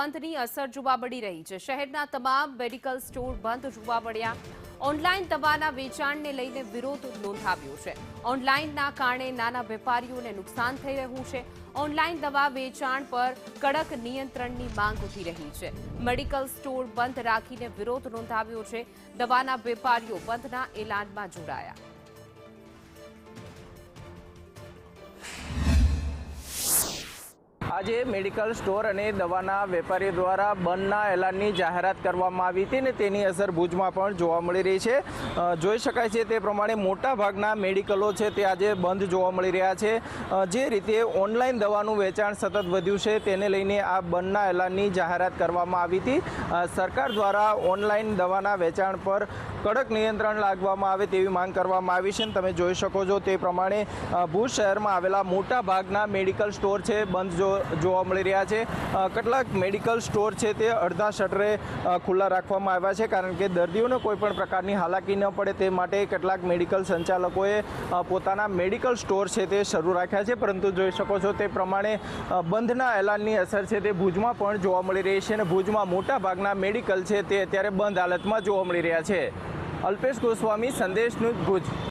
બંધની અસર જોવા મળી રહી છે। શહેરના તમામ મેડિકલ સ્ટોર બંધ જોવા મળ્યા। ઓનલાઈન દવાના વેચાણને લઈને વિરોધ નોંધાવ્યો છે। ઓનલાઈનના કારણે નાના વેપારીઓને નુકસાન થઈ રહ્યું છે। ઓનલાઈન દવા વેચાણ પર કડક નિયંત્રણની માંગ ઉઠી રહી છે। મેડિકલ સ્ટોર બંધ રાખીને વિરોધ નોંધાવ્યો છે। દવાના વેપારીઓ બંધના એલાનમાં જોડાયા। આજે મેડિકલ સ્ટોર અને દવાના વેપારીઓ દ્વારા બંધના એલાનની જાહેરાત કરવામાં આવી હતી ને તેની અસર ભુજમાં પણ જોવા મળી રહી છે। જોઈ શકાય છે તે પ્રમાણે મોટાભાગના મેડિકલો છે તે આજે બંધ જોવા મળી રહ્યા છે। જે રીતે ઓનલાઈન દવાનું વેચાણ સતત વધ્યું છે તેને લઈને આ બંધના એલાનની જાહેરાત કરવામાં આવી હતી। સરકાર દ્વારા ઓનલાઈન દવાના વેચાણ પર કડક નિયંત્રણ લાગવામાં આવે તેવી માંગ કરવામાં આવી છે। તમે જોઈ શકો છો તે પ્રમાણે ભુજ શહેરમાં આવેલા મોટાભાગના મેડિકલ સ્ટોર છે બંધ જોવા મળી રહ્યા છે। કેટલાક મેડિકલ સ્ટોર છે તે અડધા શટરે ખુલ્લા રાખવામાં આવ્યા છે, કારણ કે દર્દીઓને કોઈ પણ પ્રકારની હાલાકી ન પડે તે માટે કેટલાક મેડિકલ સંચાલકોએ પોતાના મેડિકલ સ્ટોર છે તે શરૂ રાખ્યા છે। પરંતુ જોઈ શકો છો તે પ્રમાણે બંધના એલાનની અસર છે તે ભુજમાં પણ જોવા મળી રહી છે અને ભુજમાં મોટાભાગના મેડિકલ છે તે અત્યારે બંધ હાલતમાં જોવા મળી રહ્યા છે। અલ્પેશ ગોસ્વામી, સંદેશ ન્યૂઝ, ભુજ।